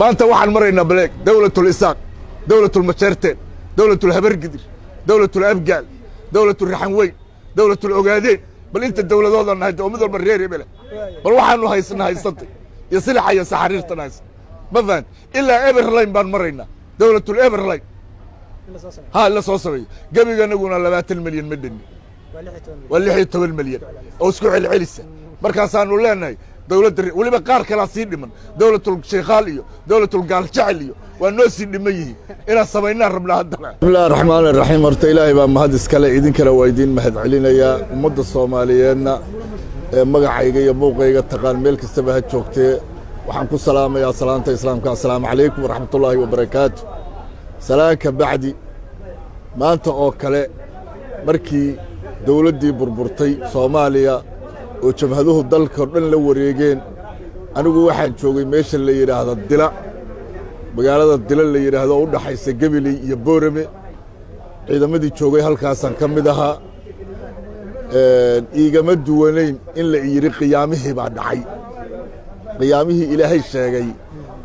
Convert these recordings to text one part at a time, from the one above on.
maanta waxaan maraynaa baleeg dawlatul isaaq dawlatul majeerteen dawlatul habargidir dawlatul abgaal dawlatul raxanweyn dawlatul ogaadeen bal inta dawladoodan nahay oo mid walba reer hebele bal waxaanu haysantay iyo silaxa iyo saxariirtan haysan ma fahan ilaa eberline baan maraynaa dawlatul eberline ha la soo sameeyo gabiganaguna 20 milyan ma dhanni waa 16 milyan oo isku celcelisa markaasaanu leenahay dawladda waliba qaar kala sii dhiman dawlatul sheekhaal iyo dawlatul gaal jacel iyo waa noo sii dhiman yihiin inaan samaynaa rabnaa haddana bismillaahi raxmaani raxiim horta ilaahay baa mahad iskale idinkana waa idiin mahad celinayaa ummadda soomaaliyeedna ee magacayga iyo muuqayga taqaan meel kastaba ha joogtee waxaan ku salaamayaa salaanta islaamka assalaamu calaykum waraxmatullaahi wabarakaatu salaanka bacdi maanta oo kale markii dawladdii burburtay soomaaliya oo jabhaduhu dalka oo dhan la wareegeen anigu waxaan joogay meesha la yidhaahdo dila magaalada dila la yidhaahdo oo u dhaxaysa gabiley iyo boorame ciidamadii joogay halkaasaan ka mid ahaa iigama duwanayn in la yidhi qiyaamihii baa dhacay qiyaamihii ilaahay sheegay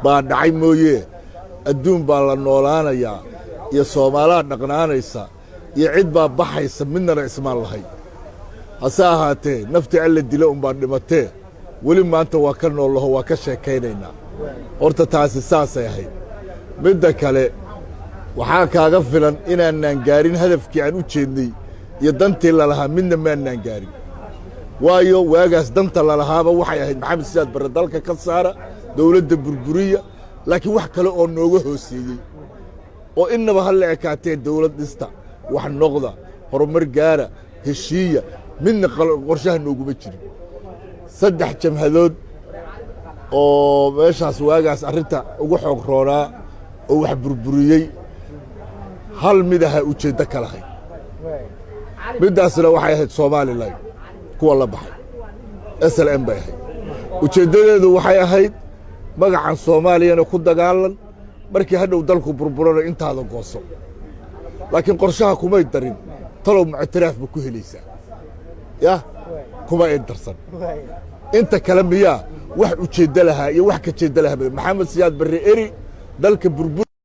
baa dhacay mooye adduun baa la noolaanayaa iyo soomaalaa dhaqnaanaysa iyo cid baa baxaysa midnana ismaan lahayn hase ahaatee naftii alla dila unbaan dhimatee weli maanta waa ka noollaho waa ka sheekaynaynaa horta taasi saasay ahayd midda kale waxaa kaaga filan inaanaan gaarin hadafkii aan u jeednay iyo dantii lalahaa midna maannaan gaarin waayo waagaas danta lalahaaba waxay ahayd maxamed siyaad barre dalka ka saara dawladda burburiya laakiin wax kale oo nooga hooseeyey oo innaba ha la ekaatee dawlad dhista wax noqda horumar gaara heshiiya midna qorshaha nooguma jirin 3 jamhadood oo meeshaas waagaas arrinta ugu xoog roonaa oo wax burburiyey hal mid aha ujeeddo ka lahayd middaasna waxay ahayd somalilan kuwa la baxay slm bay ahayd ujeeddadeedu waxay ahayd magacan soomaaliyana ku dagaalan markii hadhow dalku burburana intaada gooso laakiin qorshaha kumay darin talow muctiraaf ba ku helaysaa yah kuma darsan inta kale miyaa wax ujeeddo lahaa iyo wax ka jeeddo lahaa maxamed siyaad barre eri dalka burbur